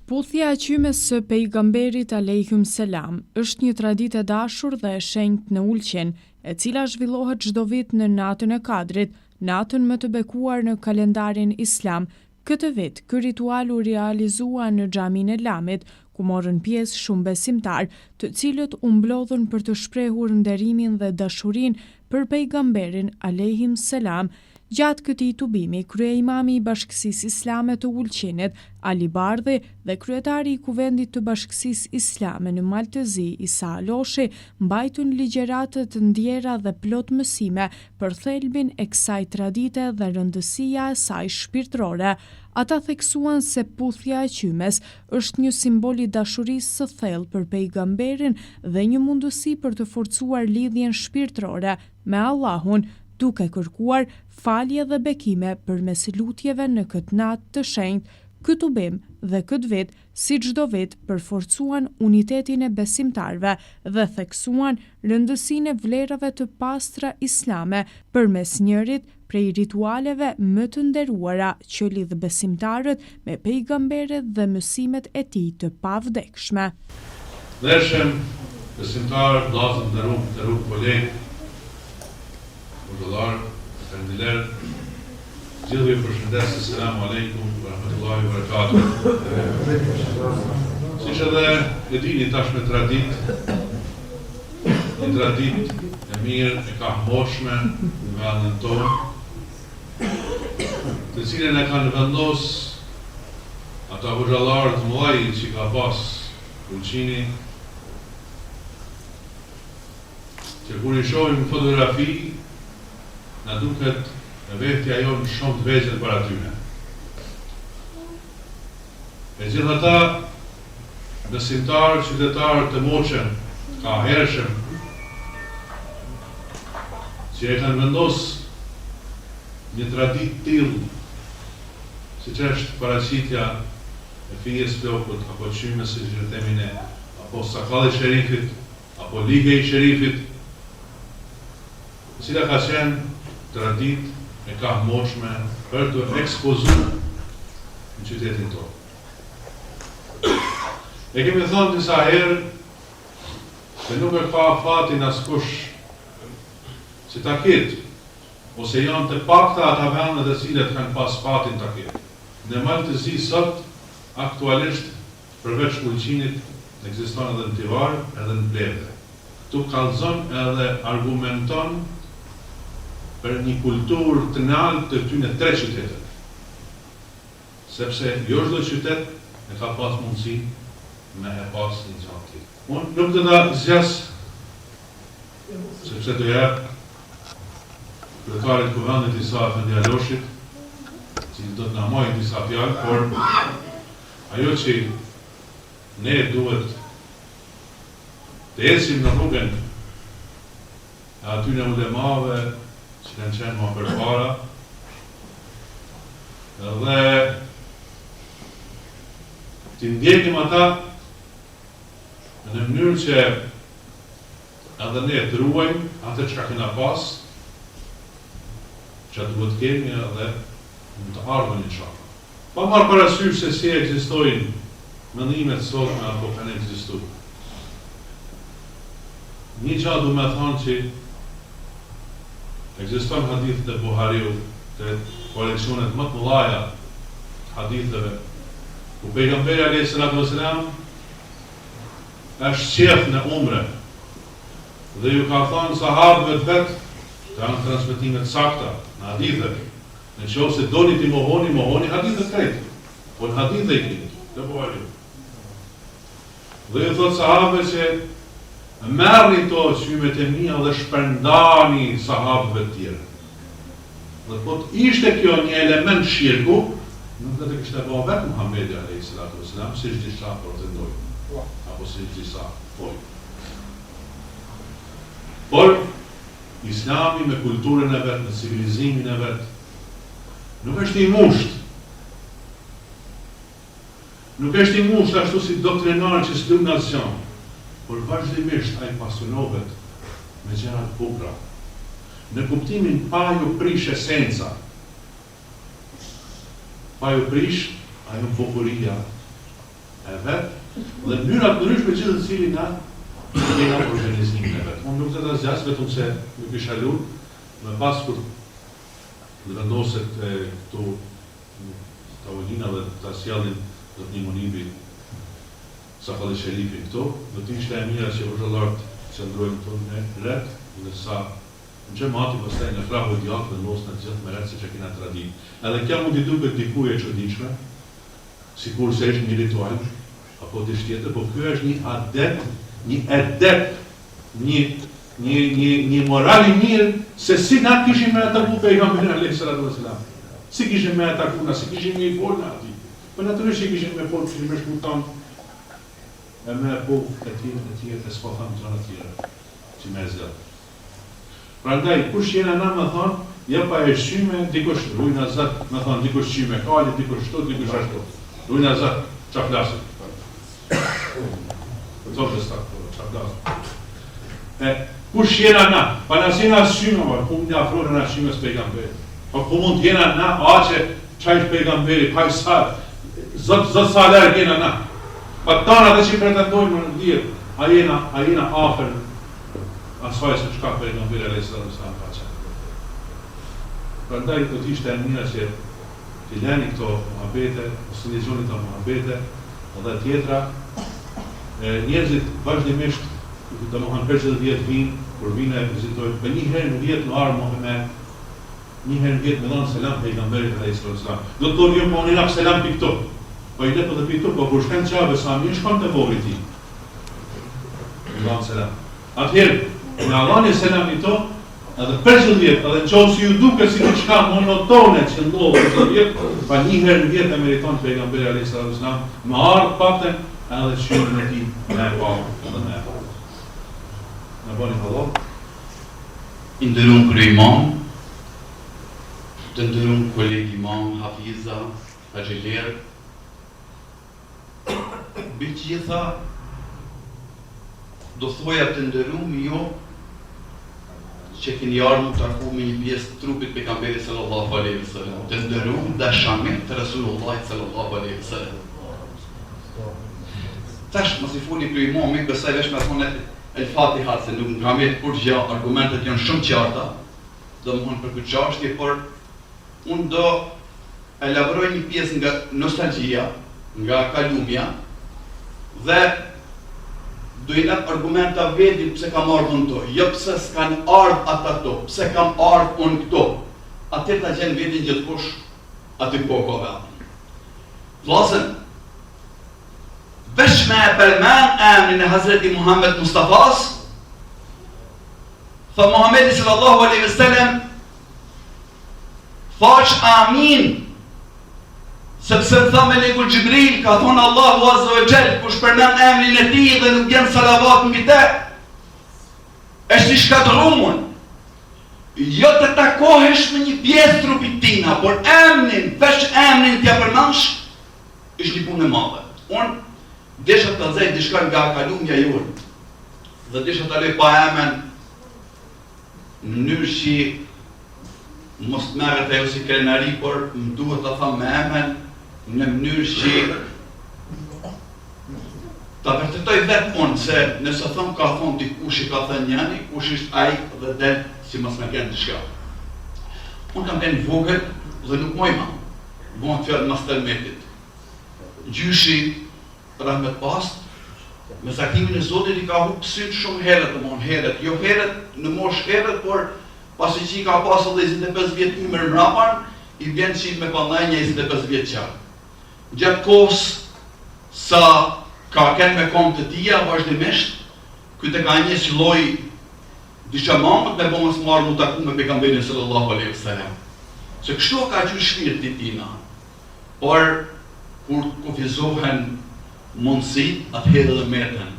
Puthja e qymes së pejgamberit alayhim selam është një traditë e dashur dhe e shenjtë në Ulqin, e cila zhvillohet çdo vit në natën e Kadrit, natën më të bekuar në kalendarin islam. Këtë vit, ky ritual u realizua në xhaminë e Lamit, ku morën pjesë shumë besimtar, të cilët u mblodhën për të shprehur nderimin dhe dashurinë për pejgamberin alayhim selam. Gjatë këtij tubimi, kryeimami i Bashkësisë Islame të Ulqinit, Ali Bardhi, dhe kryetari i Kuvendit të Bashkësisë Islame në Maltëzi, Isa Aloshi, mbajtën ligjërate të ndjera dhe plot mësime për thelbin e kësaj tradite dhe rëndësia e saj shpirtërore. Ata theksuan se puthja e qymes është një simbol i dashurisë së thellë për pejgamberin dhe një mundësi për të forcuar lidhjen shpirtërore me Allahun, duke kërkuar falje dhe bekime përmes lutjeve në këtë natë të shenjtë. Ky tubim dhe këtë vit, si çdo vit, përforcuan unitetin e besimtarëve dhe theksuan rëndësinë e vlerave të pastra islame përmes njërit prej ritualeve më të nderuara që lidh besimtarët me pejgamberin dhe mësimet e tij të pavdekshme. Ndershëm besimtarë, vëllezër të rrugë kolegë, Hoxhallar, Perëndiler, gjithë ju përshëndes, selamu alejkum, rahmetullahi wa barakatuh. Siç edhe e dini tash me traditë, një traditë e mirë, e kahmoshme me anën tonë, të cilën e kanë vendos ata hoxhallarë të mëdhenj që ka pas Ulqini, që kur i shohim fotografi, na duket e vetja jonë shumë të vegjël për atyne. E gjithë ata besimtarë, qytetarë të moqen, ka hershëm, që e kanë vendos një traditë tillë, siç është paraqitja e fijes flokut, apo qymes si që themi ne, apo sakalli i sherifit, apo ligë i sherifit, e cila ka qenë traditë e kahmoshme për të ekspozuar në qytetin tonë. E kemi thënë disa herë se nuk e ka fatin askush që ta ketë, ose janë të pakta ata vende të cilët kanë pas fatin ta ketë. Në Maltëzi sot, aktualisht, përveç Ulqinit, ekziston edhe në Tivar, edhe në Blevde. Këtu kallëzon edhe argumenton për një kulturë të naltë të këtyne 3 qytetet. Sepse jo çdo qytet e ka pas mundësi me e pas një gjatë tillë. Unë nuk do ta zgjas, sepse do jap kryetarit Kuvendit Isa Efendi Aloshit, që do të na marrë disa fjalë, por ajo që ne duhet të ecim në rrugën e atyne ulemave që kanë qenë më përpara, dhe të ndjekim ata në mënyrë që edhe ne të ruajmë atë çka kena pas, që duhet kemi edhe në të ardhmen inshallah. Pa marrë parasysh se si ekzistojnë mendimet sotme apo kanë ekzistuar. Një gjë du me thonë që ekziston hadith të Buhariu, të koleksionet më të mëdha haditheve, ku pejgamberi alayhi salatu wasalam është qef në umre dhe ju ka thonë sahabëve të vet, kanë transmetimet sakta në haditheve, në qoftë se doni ti mohoni hadithet krejt, por hadithe i keni të Buhariu. Dhe ju thotë sahabëve që merrni to qymet e mia dhe shpërndani sahabëve të tjerë. Dhe po të ishte kjo një element shirku, nuk do të kishte bëu vetë Muhamedi alayhi salatu wasalam, siç disa pretendojnë, apo siç disa thojnë. Por Islami me kulturën e vet, me civilizimin e vet, nuk është i musht. Nuk është i musht ashtu si doktrinar që s'du nacion, por vazhdimisht ai pasionohet me gjëra të bukura. Në kuptimin pa ju prish esenca, pa ju prish ajo bukuria e vetë, dhe mënyra të ndryshme gjithë të cili na kena organizimin e vetë. Unë nuk të zgjas vetëm se nuk isha lur, me pas kur dhe vendoset këtu tavolina dhe ta sjellin do të një monibi Safalli Sherifi këtu, do të ishte e mira që vëzhgjallarët qëndrojnë këtu në rreth, dhe sa në xhamati pastaj në krahu i djathtë vendosën gjithë me rreth siç e kena tradit. Edhe kjo mund t'i duket dikujt e çuditshme, sikur se është një ritual apo diçka tjetër, por ky është një moral i mirë se si na kishim me ataku pejgamberin alayhis salatu wassalam. Si kishim me ataku, si kishim me folna aty. Po natyrisht që kishim me folë, kishim me shkutan e me bukë e tjerë të s'po thamë gjëra tjera që me zëllë. Prandaj, kush jena na me thonë, ja pa e shqyme, dikush rujna zëtë, me thonë, dikush shqyme kali, dikush shtu, dikush ashtu. Rujna zëtë, qa flasën. Zotë dhe stakë, qa flasën. Kush jena na, pa nësina shqyme, ku më një afrore na shqyme s'pejgamberi. Po ku mund jena na, aqe, qajsh pejgamberi, pa i sarë, zotë saler jena na. Pa tana dhe që pretendojmë në dhirë, a jena afer asfaj se shka pejgamberi alayhis salam pa qenë. Prandaj do t'ishte e mira që t'i leni këto muhabete, ose legjoni këto muhabete, edhe tjetra, njerëzit vazhdimisht, domethënë 50 vinë, kur vinë e vizitojnë, për një herë në vjetë në arë Muhammed, një herë në vjetë me dhanë selam pejgamberit alayhis salam. Do të thonë jo po unë i selam për këto. Po i dhe për dhe pitu, po kur shken qabe sa mi, shkon të vogri ti. Allah selam. Atëherë, me Allah një selam i to, edhe 50 vjetë, edhe në qonë si ju duke si të qka monotone që ndodhë 50 vjetë, pa një herë në vjetë e meriton pejgamberi alayhis salam, me ardhë paten, edhe shqyrën e ti, me e pa, edhe me e pa. Në boni Allah. I ndërun kërë imam, të ndërun kolegi imam, Hafiza, Hajiler, Biqitha, do thoja të ndërum jo që keni ardhur të taku me një pjesë të trupit pejgamberit sallallahu alaihi wasallam, të ndërum dashamirë të Rasulullahit sallallahu alaihi wasallam. Tash mos i funi për imami, besoj vesh me thonë el-Fatiha, se nuk kam vetë kur gjë, argumentet janë shumë qarta, domthonë për këtë çështje, por unë do elaboroj një pjesë nga nostalgjia, nga kalumja, dhe do i lep argumenta vetin pse kam ardhur këto, jo pse s'kan ardhur ata këto, pse kam ardhur unë këto. Atë ta gjen vetin gjithkush aty kokave. Vllazën, veç me e përmen emrin e Hazreti Muhammed Mustafas, tha Muhammedi sallallahu alaihi wasallam, faq amin, sepse më tha Melekul Gjibril, ka thonë Allahu Azza wa Jall, kush përmend emrin e tij dhe nuk bën salavat mbi të, është i shkatërruar. Jo të takohesh me një pjesë trupit tina, por emrin, veç emrin t'ja përmendsh, është një punë e madhe. Unë desha të nxej diçka nga kalumja jonë, dhe desha ta lej pa emën në mënyrë që mos të merret ajo si krenari, por më duhet ta them me emën në mënyrë që ta vërtetoj vetë unë, se nëse thëmë ka thonë dikush i ka thënë njani, kush ishtë ai dhe del si mos me kënë diçka. Unë kam qenë vogël dhe nuk mojma, bëhen të fjallë mas tërmetit. Gjyshi rahmet past, me saktimin e Zotit i ka hupë sytë shumë herët, jo herët në mosh herët, por pasi që i ka pasë dhe 25 vjetë imër mrapar, i bjenë që i me pandaj një 25 vjetë qarë. Gjatë kohës sa ka kenë me kom të tia, vazhdimisht, këtë ka një që loj disha mamët me bëmës marë mu taku me pejgamberin sallallahu alaihi wasallam. Se kështu ka që shpirti tina, por kur kufizohen mundësit, atëherë dhe meten.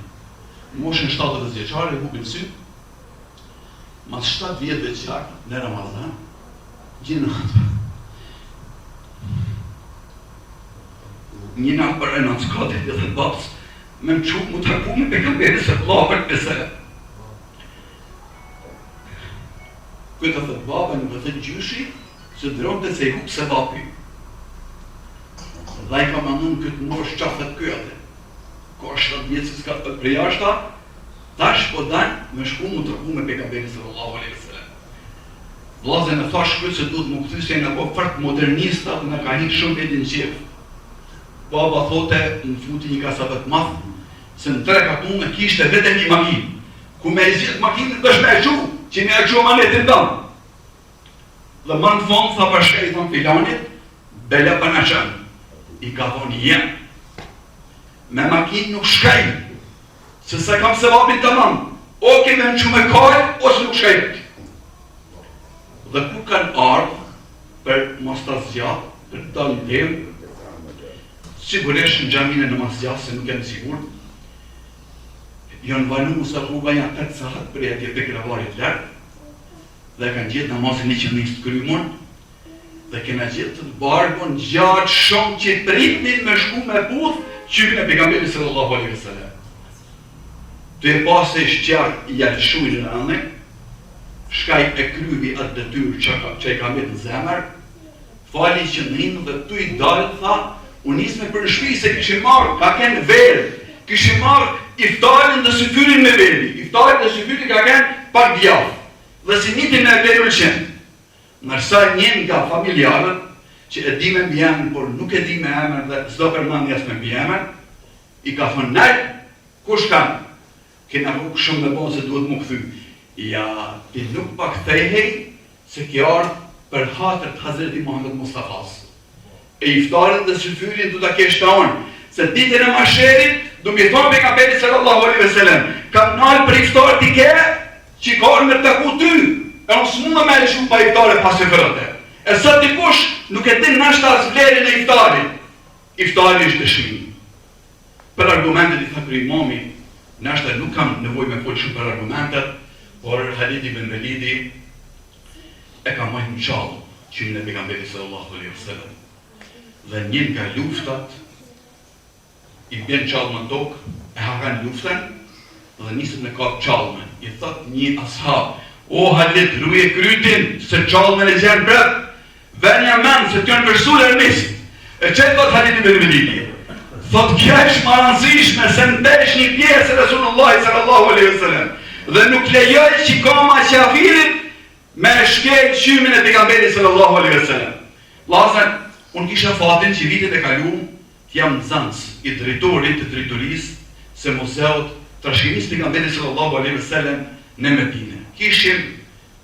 Moshën 70 vjeçare, hupin sy, mas 7 vjetë veçarë në Ramazan, gjinë atë. Një natë për e në skatit dhe babës, me më qukë mu taku me pejgamberin sallallahu alaihi wasallam. Këtë thëtë babën, më thëtë gjyshi, se dronë të se i hupë se vapi. Dhe i ka manun këtë mosh qafet kjate. ka 7 vjetë se s'ka për jashta, tash po danë me shku mu të rëku me pejgamberin sallallahu alaihi wasallam. Vllazë në thash këtë se duhet më këthy se në po fart modernista dhe në ka hinë shumë vetin në qef. Baba thote, në futi një kasabet math, se në trekatum e kishte vete një makinë. Ku me e zhjetë makinë të shme e qu, që me e qu manetin dëmë. Dhe më në fond, tha përshka i thonë filanit, bele për në qënë. I ka thonë jem. Me makinë nuk shkajnë, se se kam se vapin të mëmë. O keme në që me kajnë, ose nuk shkajnë. Dhe kur kanë ardhë, për mos të zjatë, për të dalë në temë, sigurisht në gjamine në mas zjatë, se nuk e në sigur, janë vanu sa rruga janë 8 sahat për e atje për gravarit lërë, dhe kanë gjithë namazin 120 krymon, dhe kena gjithë të barbon gjatë shumë që pritnin me shku me puth, qypin e pejgamberit sallallahu alaihi wasallam. Të e pasë e shqarë i jalëshujnë në anë, shkaj e kryvi atë detyrë që e ka me të zemër, fali që nëjnë dhe tu i dalë, tha, unë nisme për në shpi se kishë marrë, ka kenë verë, kishë marrë iftarin dhe syfyrin me verdi. Iftarin dhe syfyrin ka kenë pak djavë, dhe si nitin e verë qenë. Nërsa njën nga familjarët, që e di me mbjemën, por nuk e di me emër dhe s'do përmën jas me mbjemën, i ka thonë, nejë, kush kanë? Kena rukë shumë me bonë se duhet mu këthy. Ja, ti nuk pa këthejhej se ki ardhë për hatër të Hazreti Muhammed Mustafas. E iftarin dhe syfyrin du ta kesh të onë, se ditën e masherit, du mi thonë pejgamberi sallallahu alaihi wasallam, kam nalë për iftar t'i ke, që ka orë me të ku ty, e unë s'muna me e shumë pa iftare pas e fërëte. E sot t'i kush nuk e din nashtë as vlerin e iftarit. Iftari është dëshimi. Për argumentet i thakri imami, nashtë nuk kam nevoj me folë shumë për argumentet, por Halid ibn Velidi e ka majtë në qallë qyrin e pejgamberit sallallahu alaihi wasallam. Dhe njën nga luftat, i bjen qallë në tokë, e hakan luftën, dhe nisët me kapë qallëmen. I thot një ashab, o Halid, ruje krytin, se qallëmen e gjenë bret, venja men, se t'jën përsul e rëmisit. E qëtë thot Halid ibn Velidi? Thot kjesh ma rënzishme, se ndesh një pjesë e Resulullah sallallahu alaihi wasallam, dhe nuk lejoj që kama qafirit me shkel qymin e pejgamberit sallallahu alaihi wasallam. Lasën, unë kisha fatin që vitet e kaluam t'jam nxënës i drejtorit të drejtorisë se muzeut trashëgimisë pejgamberit sallallahu alaihi wasallam në Medinë. Kishim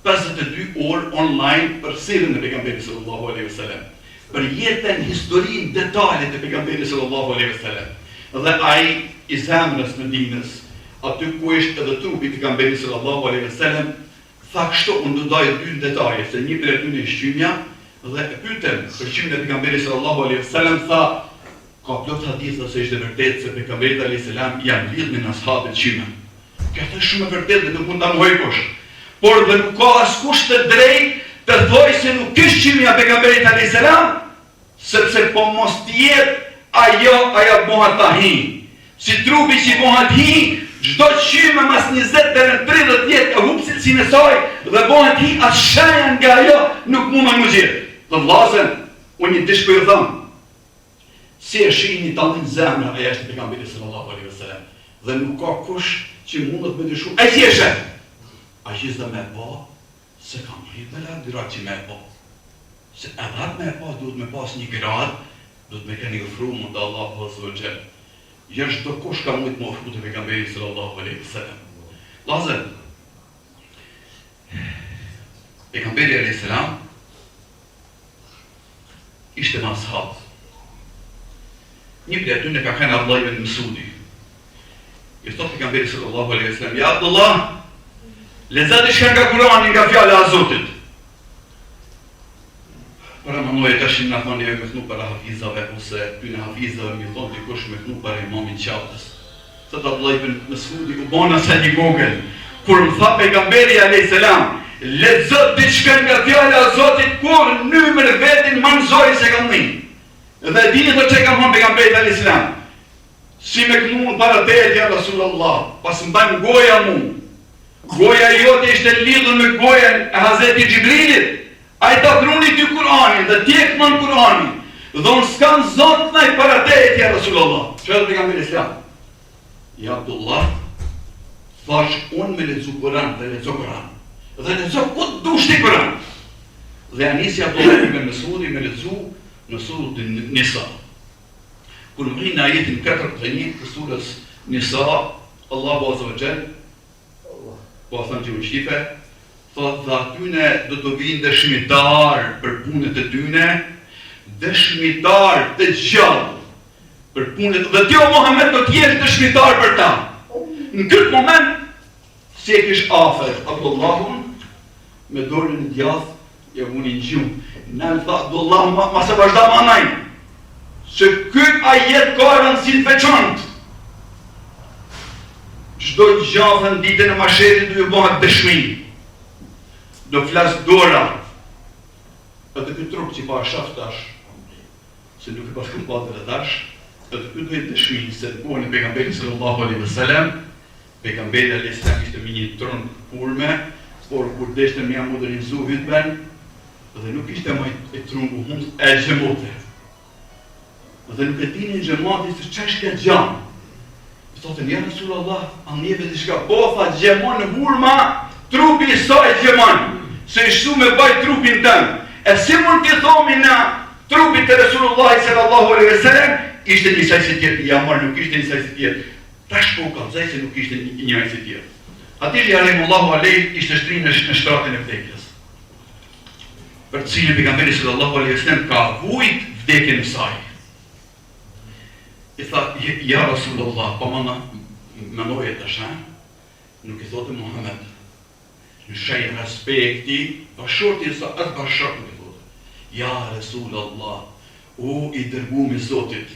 52 orë online për sirrën e pejgamberit sallallahu alaihi wasallam, për jetën, historinë, detajet e pejgamberit sallallahu alaihi wasallam. Dhe ai i zemrës Medinës, aty ku ishte edhe trupi i pejgamberit sallallahu alaihi wasallam, tha kështu, unë do daj 2 detaje, se një për e ty në shqymja, dhe e pytem për qymin e pejgamberit sallallahu alaihi wasallam, tha, ka plot haditha se ishte vërtet se pejgamberi alayhis salam janë lidhur me ashabët qyme. Kjo është shumë e vërtetë dhe nuk mund ta mohoj kush. Por dhe nuk ka askush të drejtë të thojë se nuk është qymja e pejgamberit alayhis salam, sepse po mos tjetë ajo mohat tahi. Si trupi që mohat hi, çdo qyme mas 20 deri në 30 vjet e hup cilësinë e saj dhe mohat hi as shenja nga ajo nuk mund më gjetë. Dhe vllazën, unë dish po ju them, si e shihni tallin zemra e është pejgamberi sallallahu alaihi wasallam, dhe nuk ka kush që mundet me dyshu. Ai si është? Ai është me pa se kam rrit me la dyrat që me pa. Se edhe me pa duhet me pas një grad, duhet me keni ofru mund Allahu azza wa jall. Ja çdo kush ka mujt më ofru te pejgamberi sallallahu alaihi wasallam. Lazem. Pejgamberi alayhis salam ishte me ashab. Një për aty në ka kanë Abdullah ibn Mesudi. I thot pejgamberi sallallahu alaihi wasallam, ja Abdullah, lezat ishka nga Kurani, nga fjala e Zotit. Para më nojë tashin në thoni e me thnu para hafizave, ose ty në hafizave mi thonë dikush me thnu para imamin qatës. Thot Abdullah ibn Mesudi, u bona se një gogël, kur më tha pejgamberi alayhis salam, lezat diçka nga fjala e Zotit, kur numër vetin më nëzori se kam një. Dhe dini të që kam thonë pejgamberit alayhis salam, si me kënu para teje ja Rasulullah, pas më banë goja mu. Goja jote ishte lidhur me gojen e Hazreti Gjibrilit. A i ta druni ty Kur'anin dhe tjek më në Kur'anin. Dhe unë s'kam zotë nëjë para teje ja Rasulullah. Që edhe pejgamberi islam. Ja Abdullah, thash, unë me lexu Kur'an, dhe lexo Kur'an. Dhe lexo ku dush ti Kur'an. Dhe anisi Abdullah me Mesudi me lexu në surën Nisa. Kur vjen në ajetin 41 të surës Nisa, Allahu Azza wa Jall, po thënë që u shqipe, thot dhe atyne do të vinë dëshmitar për punët e tyne, dëshmitar të gjallë për punët, dhe tjo Muhammed do t'jesh dëshmitar për ta. Në këtë moment, si e kish afer Abdullahun, me dorën e djathë, ja unë në gjumë. Në më tha, Abdullah, ma se vazhda ma najnë, se këtë ajet ka rëndësi të veçantë. Çdo gjallë në ditën e masherit do ju bëhet dëshmi. Do flas dora. Edhe këtë trup që pa shaf tash, se nuk e pas këmpat dhe tash, edhe këtë do jetë dëshmi se të kohën e pejgamberit sallallahu alaihi wasallam, pejgamberi alayhis salam ishte me një tron kurme, por kur deshte me modernizu hutben, dhe nuk ishte më e trungu hund e xhamote. Dhe nuk e dinin xhamati se ç'është kjo gjam. Thotë ja Rasulullah, a njeve diçka po tha gjemon në hurma, trupi i saj gjemon, se ishtu me baj trupin tënë. E si mund t'i thomi na trupit të Rasulullah sallallahu alaihi wasallam, ishte një sajsi tjetë, ja marë nuk ishte një sajsi tjetë. Tash po kalzaj se nuk ishte një sajsi tjetë. Atili alayhimullahu alaihi ishte shtrinë në shtratin e vdekjes. Për cilin pejgamberi sallallahu alaihi wasallam ka vujt vdekjen e saj. I tha, ja Rasulullah, pa më noje të shë, nuk i thotë Muhammed, në shaj respekti, bashorti sa atë bashort nuk i thotë. Ja Rasulullah, o i dërguar i Zotit,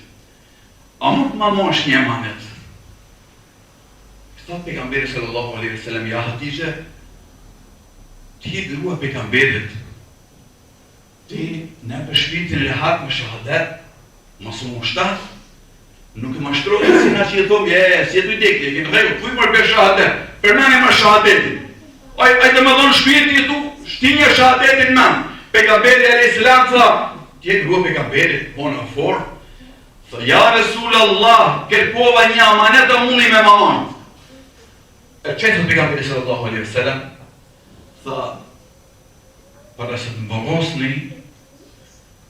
a mund të më mosh një emanet? Thot pejgamberi sallallahu alaihi wasallam, ja Hatije, ti je grua pejgamberit, ti në për shpirtin e hak me shahadet, mos u mushtat, nuk e mashtrojnë si nga që jetom, si jetu i dekje, kënë regu, kuj mërë për shahadet, për mene më shahadetin. Ajde më dhonë shpirti jetu, shtinja shahadetin men. Pejgamberi alayhis salam tha, ti e grua pejgamberit, po në forë, tha, ja Rasulullah, kërkova një amanet dhe mundi me mamon. E qëtë pejgamberi sallallahu alaihi wasallam, tha, para se të mbogosni,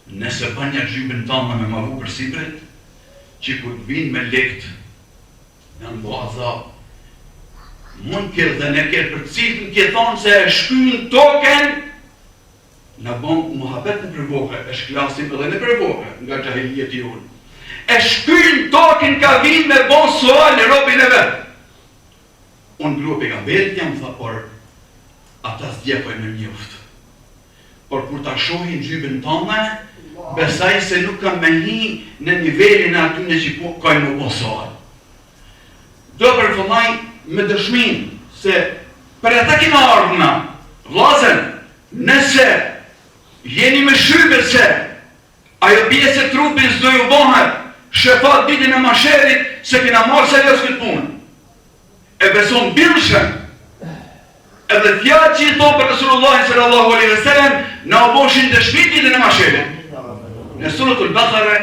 nëse banja gjybën tanë me mavu për siprit, që kur vinë me lekt, janë bo azab. Mund kërë dhe ne kërë për cilën kërë thonë se e shkynë token, në bon muhabet në përvoke, e shklasim edhe në përvoke, nga gjahilijet i unë. E shkynë token ka vinë me bon sual në robin e vetë. Unë grua pejgamberit jam, tha, por ata s'djepoj me njoftë. Por kur ta shohin gjybën tonë, besaj se nuk kam me hi në nivelin e atyne që kajnë më posoj. Do përfëllaj me dëshmin se për ata kina ardhëna, vlazen, nëse jeni me shybe se ajo pjesë e trupin s'do ju bohet shefat ditën e masherit se kina marrë serios këtë punë. E beson bilshen, edhe fjallë që i thonë për Rasulullah sallallahu alaihi wasallam në oboshin dëshmi ditën e masherit. Në suratul Baqara,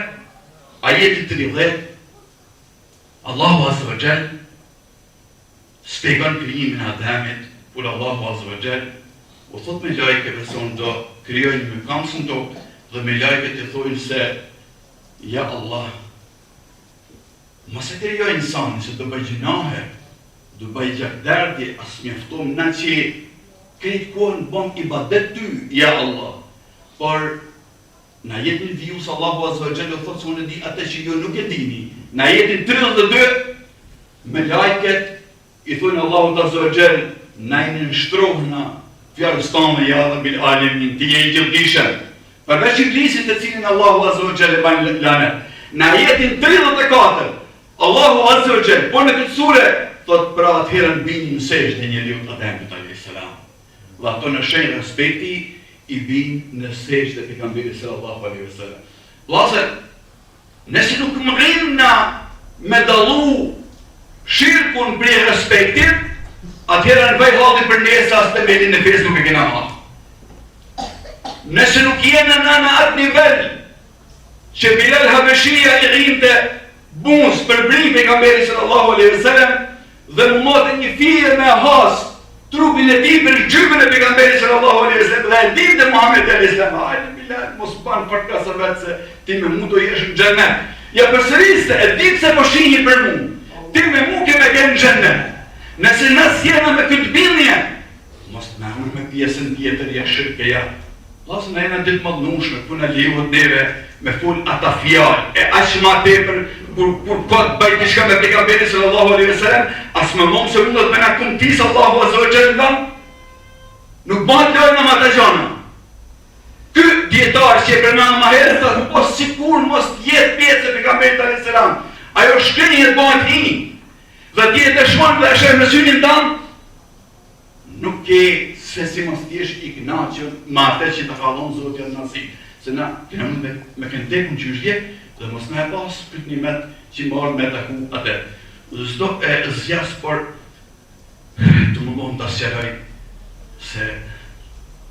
ajetit 30, Allahu Azza wa Jall shpjegon krijimin e Ademit, kur Allahu Azza wa Jall u thot me lajkeve se unë do krijojnë me kamsën tokë, dhe me lajket i thojnë se, ja Allah, mos e krijoj insani se do bëj gjinahe, do bëj gjakderdje, as mjafton na që krejt kohën bëm ibadet ty, ja Allah, por në jetin vjus Allahu Azza wa Jalla thotë se unë di atë që ju nuk e dini. Në jetin 32 me lajket i thonë Allahu Azza wa Jalla najnë nështrohna fjarës tonë ja dhe bil alimin ti e i gjithdishëm. Përveç iblisit të cilin Allahu Azza wa Jalla bajnë lanet. Në jetin 34 Allahu Azza wa Jalla po në këtë sure thotë pra atëherën bini në sejtë një liut Ademit alayhis salam. Dhe ato në shenjë respekti i binë në sejtë dhe pejgamberi sallallahu alaihi wasallam. Vllazër, nëse nuk më rrim na me dallu shirkun për respektit, atëherë në bëj halli për nesë as temelin e fesë nuk e kena marrë. Nëse nuk jena në atë nivel që Bilal Habeshia i rrinte bunës për brim pejgamberi sallallahu alaihi wasallam dhe më motë një fije me has trupin e tij për gjymën e pejgamberit sallallahu alaihi wasallam dhe e ditë Muhamedi alaihi salam, hajde bilal mos ban për kasë vetë se ti me mu do jesh në xhenet. Ja përsërisë e ditë se po shihi për mu. Ti me mu ke me gjenë në xhenet. Nëse nësë jena me këtë bindje, mos të nërmë me pjesën tjetër ja shirkeja. Lasë në jena ditë më dhnushme, ku në lihut neve me full ata fjallë, e aqë ma tepër, kur këtë bëjt një shka me pejgamberi sallallahu alaihi wasallam, asë më momë se unë do të me nga këmë ti sallallahu azza wa jalla, nuk banë lojnë në mata gjana. Ky djetarë që e përmenë ma herë, thëtë, po sikur mos jetë pjesë e pejgamberit alaihi salam, ajo shkrinjët bëjt i, dhe tjetë e shmonë dhe e shemë në synin tanë, nuk ke se si mos t'jesh i knaqën ma atë që të kalon Zotja në nëzit. Se na kemë me kënë tekun që është dhe mos në e pas për një met që marë me të ku atë. Dhe zdo e zjas për të më mund të asjeraj se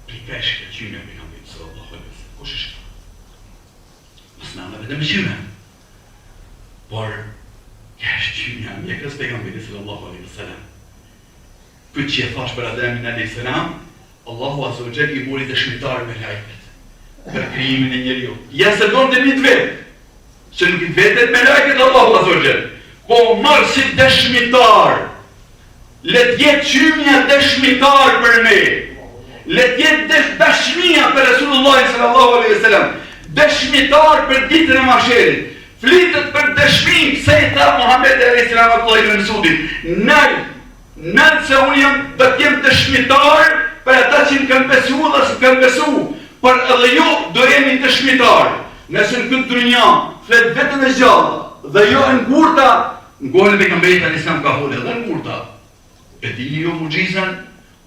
prikesh ke qyme për nga mitë sallallahu alaihi wasallam. Kush është? Mos në anë vedem qyme. Por kesh qyme mjekës për nga mitë sallallahu alaihi wasallam. Këtë që e thash për Ademin alaihi salam, Allahu azza wa jalla i mori dëshmitar me lajket për krijimin e njeriu. Ja se donë të mitë vetë, që nuk i vetet me lajket Allahu azza wa jalla, po marë si dëshmitar, le t'jetë qymja dëshmitar për me, le t'jetë dashmia për Resulullah sallallahu alaihi wasallam, dëshmitar për ditën e mahsherit, flitet për dëshmi, se i tha Muhammed alaihi salam Abdullah ibn Mesudit, nënë se unë jam dhe t'jem dëshmitar për ata që më kanë besu dhe së kanë besu, për edhe jo do jemi dëshmitar. Nëse në këtë drënja, flet vetën e gjallë dhe jo në ngurta, në gojnë me kamberit alaihi salam ka hole dhe në ngurta. E dini jo mugjizën,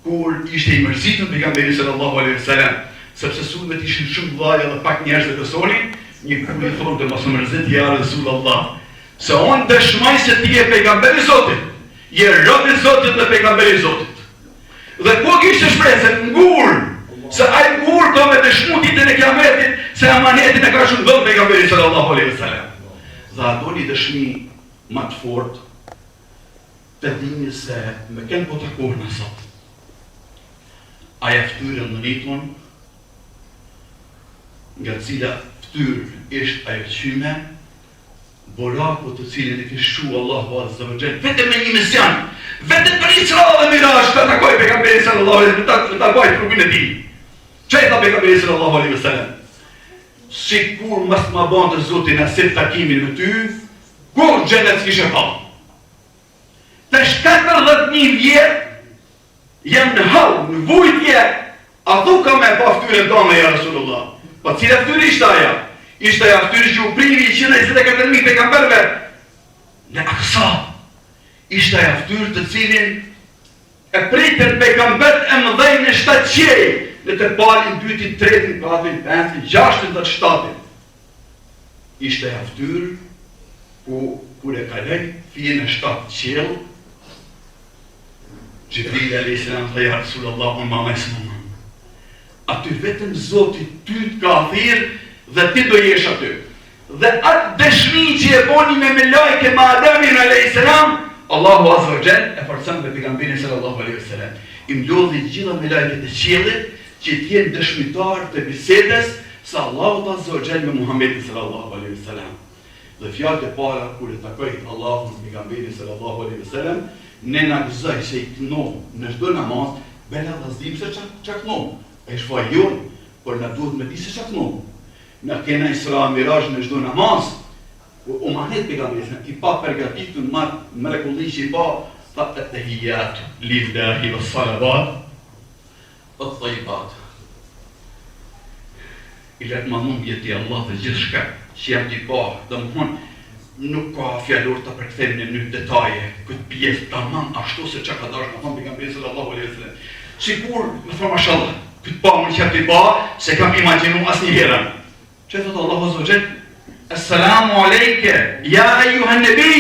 kur ishte i mërzitën për kamberit sallallahu alaihi wasallam, sepse sunëve t'ishin shumë dhaja dhe pak njerëz dhe kësonin, një kur i thonë të mos mërzit ja Resulullah. Se unë dëshmaj se ti e pejgamberi Zotit, je robi Zotit dhe pejgamberi Zotit. Dhe ku kishte shpresën? Ngur, se ai ngur ka me dëshmu ditën e kiametit, se amanetin e ka shumë dhënë pejgamberi sallallahu alaihi wasallam. Dhe ato një dëshmi më të fortë, të dini se me kënë po takohë në sot. Aja ftyrën në ritmon, nga cila ftyrë ishtë ajo qyme, boraku të cilin e kishu Allahu azza wa jalla vetëm me një mision, vetëm për Isra dhe Miraj, të takoj pejgamberi sallallahu alaihi wasallam, të takoj trupin e tij. Çfarë tha pejgamberi sallallahu alaihi wasallam? Sikur mos ma bën të Zoti na sel takimin me ty, kur xhenet kishe pa. Tash 40.000 vjet jam në hall, në vujtje, a thu ka me pa ftyrën tonë ja Rasulullah. Po cila ftyrë ishte ajo? Ishte ajo ftyrë që u primi 124.000 pejgamberve në Aksa. Ishte ajo ftyrë të cilin e pritën pejgambert e mëdhej në 7 qej, në të palin, 2, 3, 4, 5, 6 dhe 7. Ishte ajo ftyrë ku kur e kalej fije në 7 qel, Gjibril a.s. tha ja Rasulullah, unë mama e së mëma. Aty vetëm Zoti ty t'ka thirë dhe ti do jesh aty. Dhe atë dëshmi që e boni me lajke ma Ademin a.s. Allahu azza wa jalla e forcon me pejgamberin sallallahu alaihi wasallam. I mlodhi gjitha me lajket e qiellit që t'jenë dëshmitar të bisedës se Allahu azza wa jalla me Muhammedin sallallahu alaihi wasallam. Dhe fjalët e para kur e takoi Allahu me pejgamberin sallallahu alaihi wasallam, ne na gëzoj se i kënohë në çdo namaz, bela dhe zdim se qa kënohë. E shfa jonë, por na duhet me di se qa kënohë. Na kena Isra Miraj në çdo namaz, u manet pejgamberin, i pa përgatitur mrekulli që i pa, tha at-tahiyat lillahi was-salavat wat-tayyibat. I letë madhëm jeti Allah dhe gjithë shka që jam t'i pa, dhe më thonë, nuk ka fjallur të përkthejmë në një detaje, këtë pjesë tamam ashtu se që ka dash, më thonë pejgamberi sallallahu alaihi wasallam. Sigur, më thonë mashallah, këtë pa më që t'i pa, se kam imaginu asë një herën. Që thotë Allahu azza wa jalla? Assalamu alejke, ja ejuha nebi,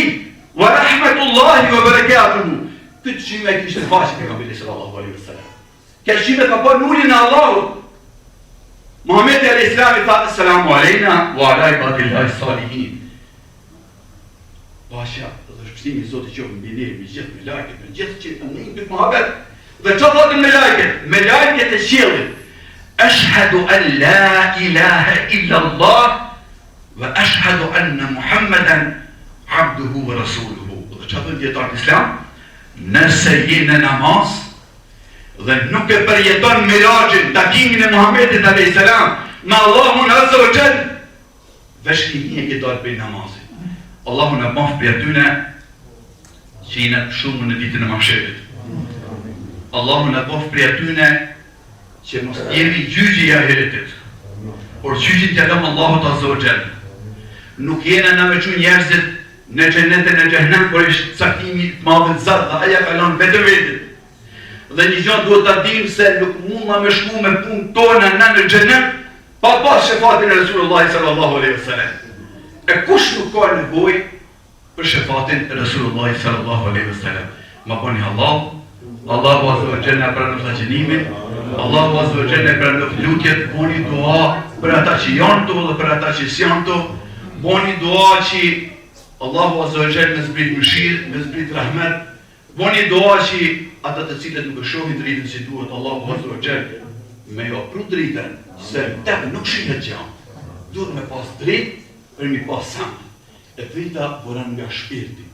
wa rahmetullahi wa barakatuhu. Këtë qime kishtë faqë pejgamberi sallallahu alaihi wasallam. Këtë qime ka pa nurin e Allahut. Muhammed a.s. tha, Assalamu alejna wa ala ibadillahi salihin. pashja dhe shpëtimi i Zotit qoftë mbi ne, mbi gjithë me lajket, me gjithë që të ne këtë muhabet. Dhe që thotin me lajket? Me lajket e qiellit. Ashhadu an la ilaha illa Allah wa ashhadu anna Muhammeden abduhu wa rasuluhu. Dhe që thotin djetarët islam? Nëse je në namaz dhe nuk e përjeton mirajin, takimin e Muhammedit a.s. në Allahun azza wa jall, veshkimi e ke dalë për namazit. Allahu në mafë për atyne që jene shumë në ditën e mahsherit. Allahu në mafë për atyne që mos jemi gjyqi i ahiretit, por gjyqin të lëmë Allahut azza wa jall. Nuk jene në me që njerëzit në xhenet e në xhehenam, por ishtë caktimi të madhe të zarë, dhe aja kalon vetë vetit. Dhe një gjë duhet ta dim se nuk mund na me shku me punë tona në xhenet pa pas shefatin e Resulullah sallallahu alaihi wasallam. E kush nuk ka nevojë për shefatin e Resulullah sallallahu alaihi wasallam? Ma boni Allahu azza wa jalla pranon xhenimin, Allahu azza wa jalla pranon lutjet, boni dua për ata që janë tu dhe për ata që s'janë tu. Boni dua që Allahu azza wa jalla me zbrit mëshirë, me zbrit rahmet. Boni dua që ata të cilët nuk e shohin dritën si duhet, Allahu azza wa jalla me jo pru dritën, se te nuk shihet gjë. Duhet me pas dritë për mi pas samt. E drita buran nga shpirti.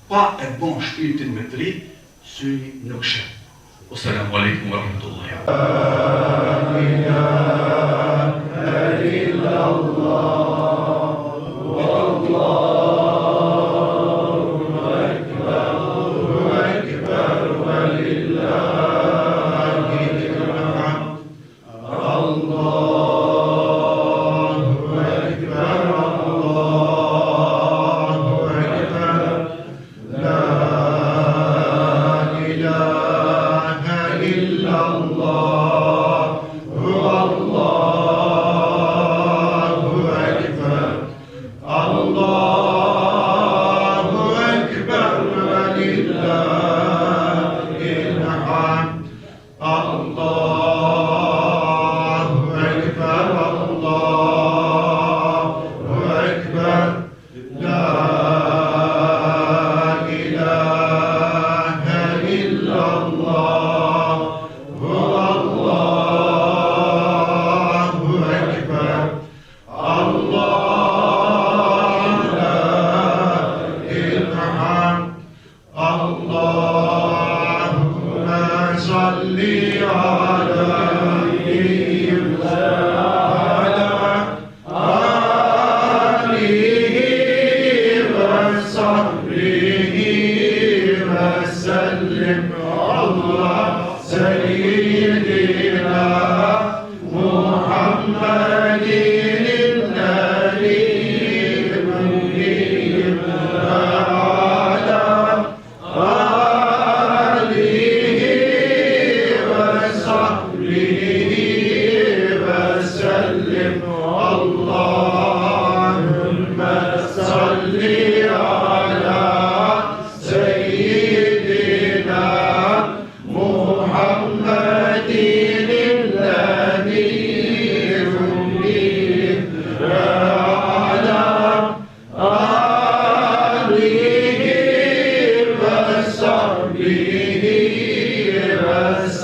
Pa e bon shpirtin me dritë, syni nuk shet. Assalamu alaikum wa rahmatullahi.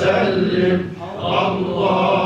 وسلم الله